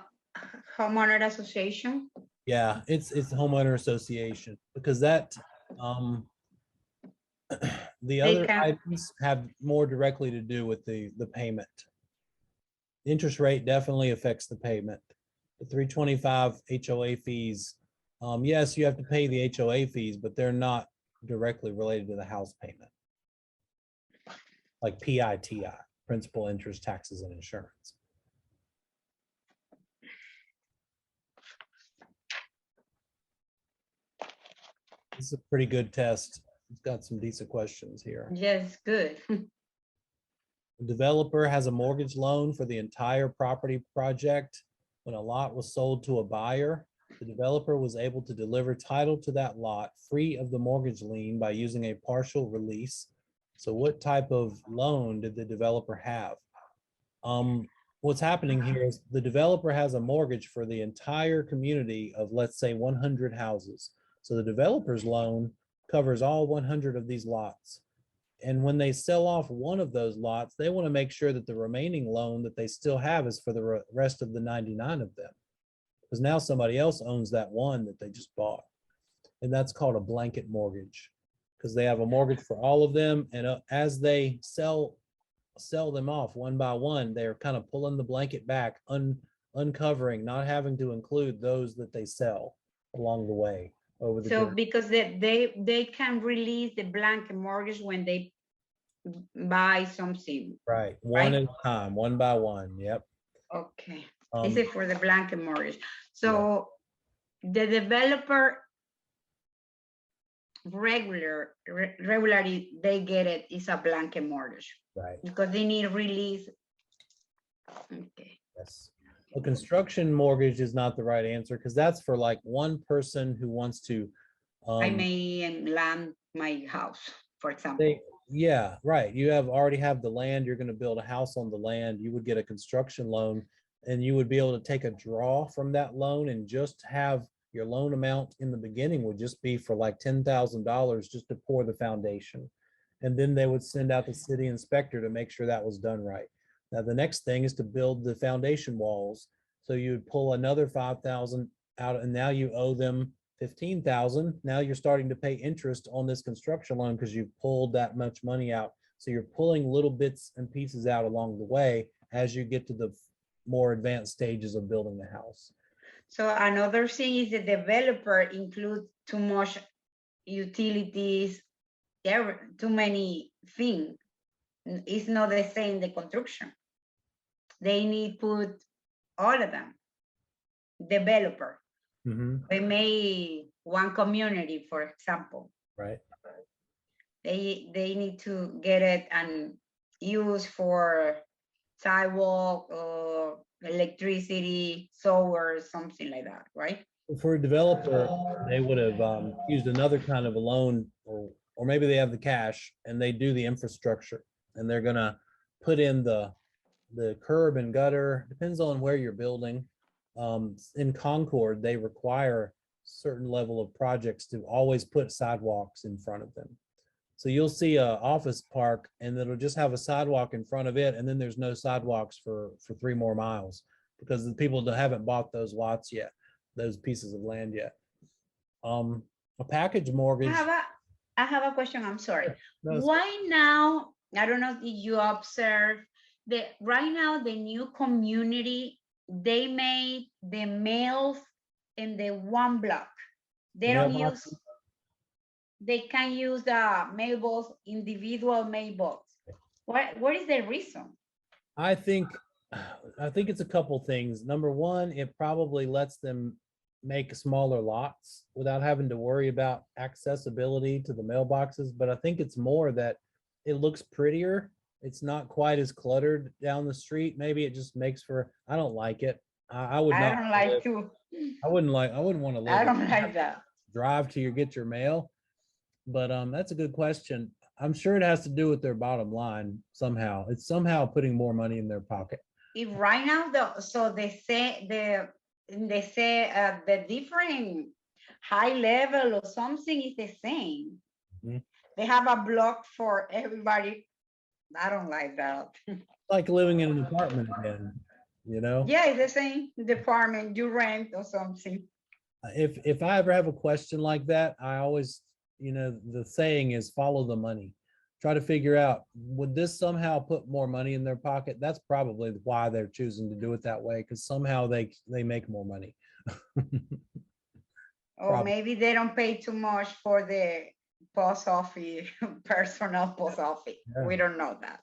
homeowner association. Yeah, it's homeowner association because that the other can- items have more directly to do with the payment. Interest rate definitely affects the payment. The 325 HOA fees, yes, you have to pay the HOA fees, but they're not directly related to the house payment. Like PITI, principal, interest, taxes, and insurance. This is a pretty good test. It's got some decent questions here. Yes, good. The developer has a mortgage loan for the entire property project. When a lot was sold to a buyer, the developer was able to deliver title to that lot free of the mortgage lien by using a partial release. So what type of loan did the developer have? What's happening here is the developer has a mortgage for the entire community of, let's say, 100 houses. So the developer's loan covers all 100 of these lots. And when they sell off one of those lots, they want to make sure that the remaining loan that they still have is for the rest of the 99 of them. Because now somebody else owns that one that they just bought. And that's called a blanket mortgage because they have a mortgage for all of them. And as they sell them off one by one, they're kind of pulling the blanket back, uncovering, not having to include those that they sell along the way. Over the So journey. because they can release the blanket mortgage when they buy something. Right, one at a time, one by one. Yep. Okay, Um, this is for the blanket mortgage. So the developer regularly they get it is a blanket mortgage right. because they need release. Okay. Yes. A construction mortgage is not the right answer because that's for like one person who wants to. I may land my house, for example. Yeah, right. You already have the land. You're going to build a house on the land. You would get a construction loan, and you would be able to take a draw from that loan and just have your loan amount in the beginning would just be for like $10,000 just to pour the foundation, and then they would send out the city inspector to make sure that was done right. Now, the next thing is to build the foundation walls. So you would pull another 5,000 out, and now you owe them 15,000. Now you're starting to pay interest on this construction loan because you've pulled that much money out. So you're pulling little bits and pieces out along the way as you get to the more advanced stages of building the house. So another thing is the developer includes too much utilities, too many things. It's not the same, the construction. They need put all of them. Developer. They made one community, for example. Right. They need to get it and use for sidewalk or electricity, solar, something like that, right? For a developer, they would have used another kind of a loan, or maybe they have the cash and they do the infrastructure and they're gonna put in the curb and gutter, depends on where you're building. In Concord, they require certain level of projects to always put sidewalks in front of them. So you'll see a office park and it'll just have a sidewalk in front of it. And then there's no sidewalks for 3 more miles because the people that haven't bought those lots yet, those pieces of land yet. A package mortgage. I have a question, I'm sorry. No, why now, I don't know if you observe that right now the new community, they made the males in the one block. They don't use, Mailboxes? they can use the mailbox, individual mailbox. What is the reason? I think it's a couple things. Number one, it probably lets them make smaller lots without having to worry about accessibility to the mailboxes. But I think it's more that it looks prettier. It's not quite as cluttered down the street. Maybe it just makes for, I don't like it. I would I not. don't like live- to. I wouldn't want to live. I in- don't like that. Drive to get your mail. But that's a good question. I'm sure it has to do with their bottom line somehow. It's somehow putting more money in their pocket. If right now, so they say the different high level or something is the same. Mhm. They have a block for everybody. I don't like that. Like living in an apartment again, you know? Yeah, it's the same department you rent or something. If I ever have a question like that, I always, the saying is follow the money. Try to figure out, would this somehow put more money in their pocket? That's probably why they're choosing to do it that way, because somehow they make more money. Or Probably. maybe they don't pay too much for the post office, personal post office. Yeah. We don't know that.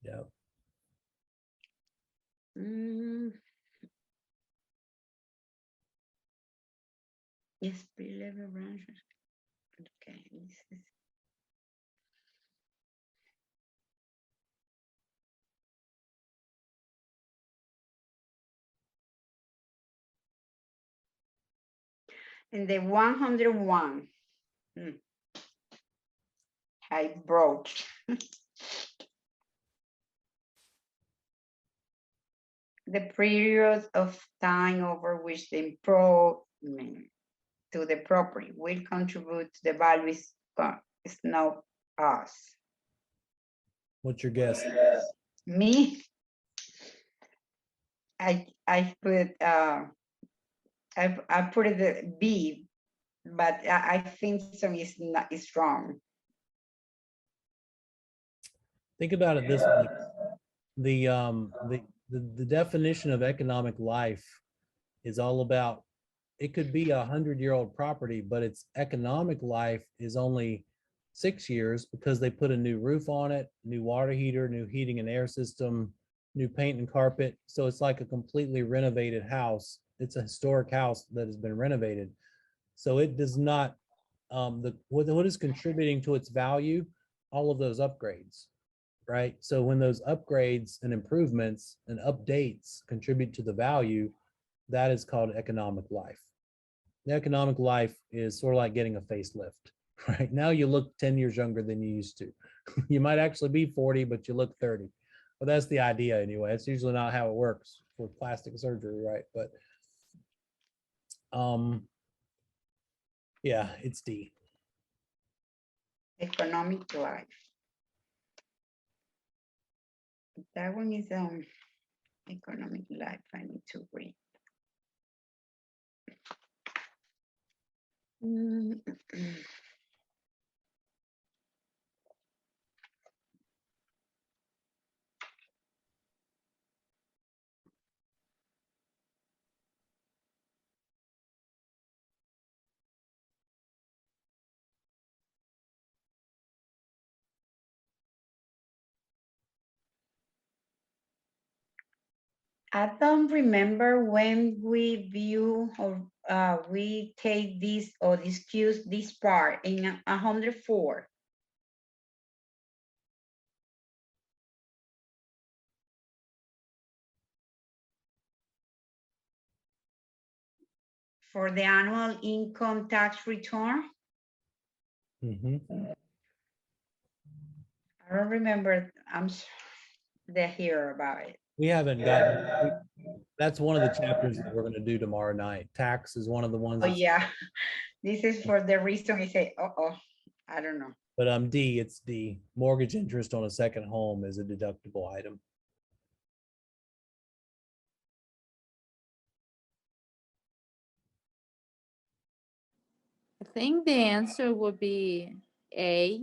Yeah. Yes, pre-level branches. Okay, this is. And the 101. I broke. The period of time over which the improvement to the property will contribute to the value is not us. What's your guess? Me, I put I put it the B, but I think some is not is wrong. Think about it this way. The definition of economic life is all about, it could be 100-year-old property, but its economic life is only 6 years because they put a new roof on it, new water heater, new heating and air system, new paint and carpet. So it's like a completely renovated house. It's a historic house that has been renovated. So it does not, what is contributing to its value? All of those upgrades, right? So when those upgrades and improvements and updates contribute to the value, that is called economic life. The economic life is sort of like getting a facelift, right? Now you look 10 years younger than you used to. You might actually be 40, but you look 30. Well, that's the idea anyway. It's usually not how it works for plastic surgery, right? But yeah, it's D. Economic life. That one is economic life. I need to read. I don't remember when we view or we take this or discuss this part in 104. For the annual income tax return. Mhm. I don't remember. They hear about it. We haven't gotten, that's one of the chapters that we're going to do tomorrow night. Tax is one of the ones. Oh yeah, this is for the reason I say, I don't know. But D, it's D. Mortgage interest on a second home is a deductible item. I think the answer would be A.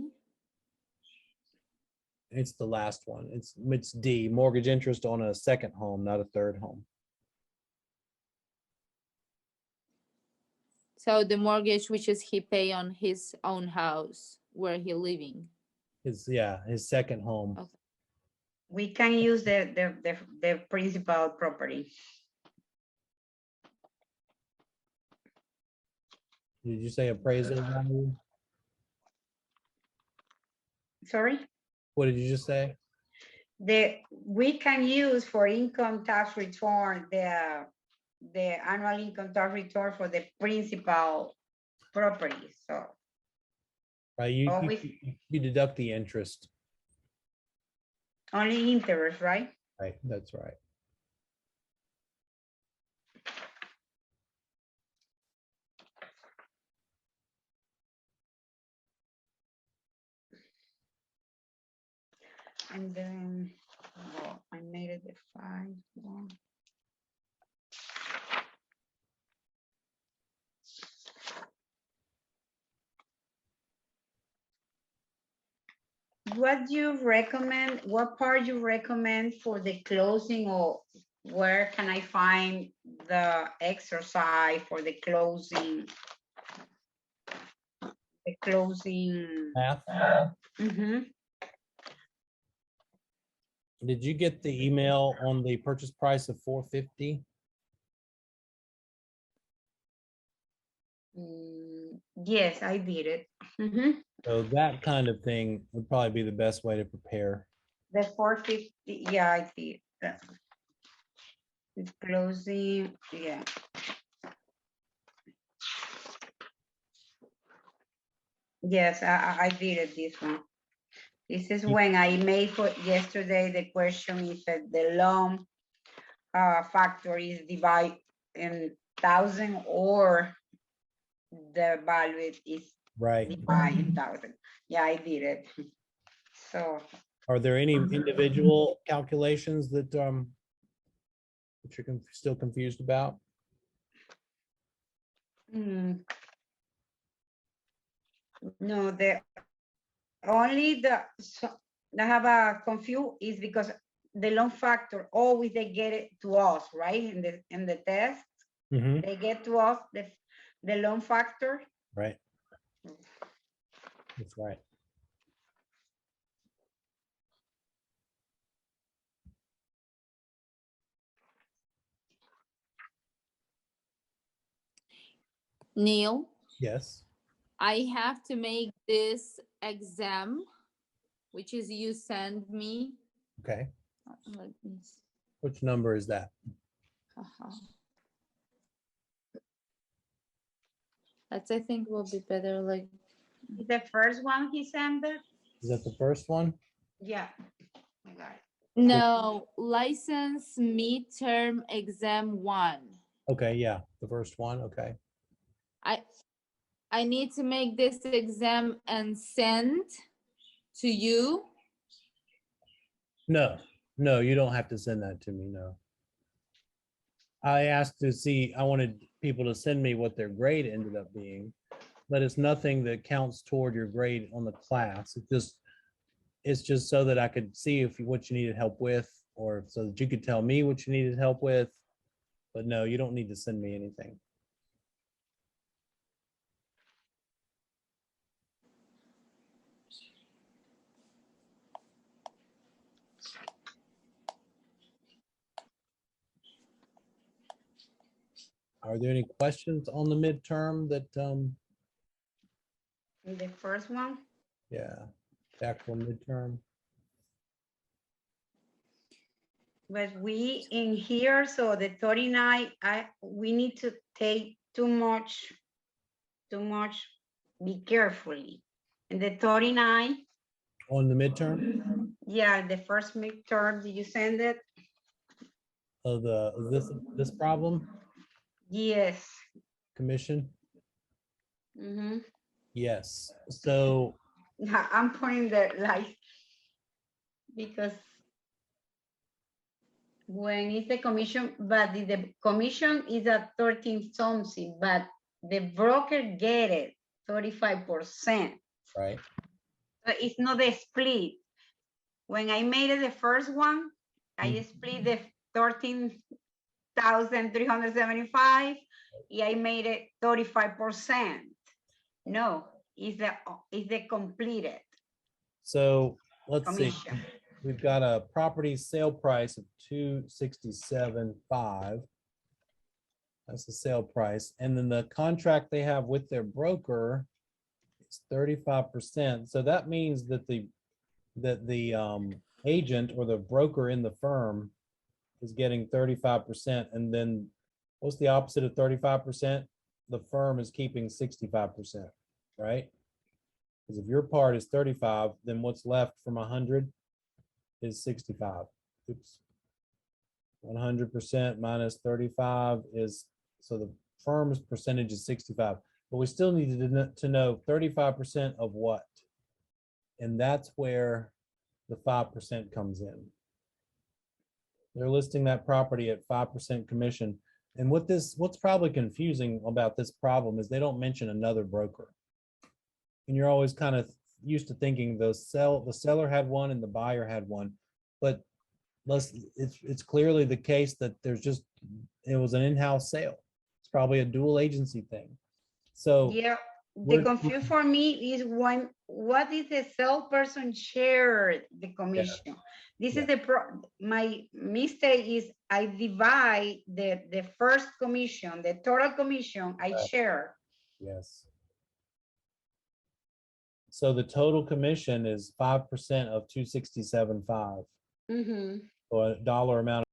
It's the last one. It's D. Mortgage interest on a second home, not a third home. So the mortgage which is he pay on his own house where he living. His second home. Okay. We can use the principal property. Did you say appraisal value? Sorry? What did you just say? We can use for income tax return, the annual income tax return for the principal property, so. Right, you Always deduct the interest. only interest, right? Right, that's right. And then, well, I made it the 5-1. What do you recommend, what part you recommend for the closing, or where can I find the exercise for the closing? The closing. Math. Mhm. Did you get the email on the purchase price of 450? Yes, I did it. Mhm. So that kind of thing would probably be the best way to prepare. The 450, yeah, I did. It's closing, yeah. Yes, I did it, this one. This is when I made for yesterday, the question is that the loan factor is divided in 1,000 or the value is Right. divided in 1,000. Yeah, I did it. So, Are there any individual calculations that you're still confused about? no, the only I have a confused is because the loan factor, always they get it to us, right? In the test, Mhm. they get to us the loan factor. Right. That's right. Neil, Yes. I have to make this exam, which is you send me. Okay. Let me see. Which number is that? That's, I think, will be better. Like, The first one he sent it. Is that the first one? Yeah, I got it. no, license midterm exam 1. Okay, yeah, the first one. Okay. I need to make this exam and send to you. No, you don't have to send that to me. No. I asked to see, I wanted people to send me what their grade ended up being, but it's nothing that counts toward your grade on the class. It's just so that I could see what you needed help with, or so that you could tell me what you needed help with. But no, you don't need to send me anything. Are there any questions on the midterm that, The first one. yeah, the actual midterm? But we in here, so the 39, we need to take too much, be carefully. And the 39, On the midterm yeah, the first midterm, did you send it? of this problem, Yes. commission? Mhm. Yes. So Yeah, I'm putting the like, because when it's the commission, but the commission is at 13 something, but the broker get it 35%. right. So it's not a split. When I made it the first one, I Mhm. split the 13,375 I made it 35%. No, is the completed So let's see, commission. we've got a property sale price of 267.5. That's the sale price. And then the contract they have with their broker is 35%. So that means that the agent or the broker in the firm is getting 35%. And then what's the opposite of 35%? The firm is keeping 65%, right? Because if your part is 35, then what's left from 100 is 65. Oops. 100% minus 35 is, so the firm's percentage is 65, but we still needed to know 35% of what? And that's where the 5% comes in. They're listing that property at 5% commission. And what's probably confusing about this problem is they don't mention another broker. And you're always kind of used to thinking the seller had one and the buyer had one, but it's clearly the case that it was an in-house sale. It's probably a dual agency thing. So Yeah, the confusion for me is what is the salesperson share the commission? This is my mistake is I divide the first commission, the total commission I share. Yes. So the total commission is 5% of 267.5. Mm-hmm. So a dollar amount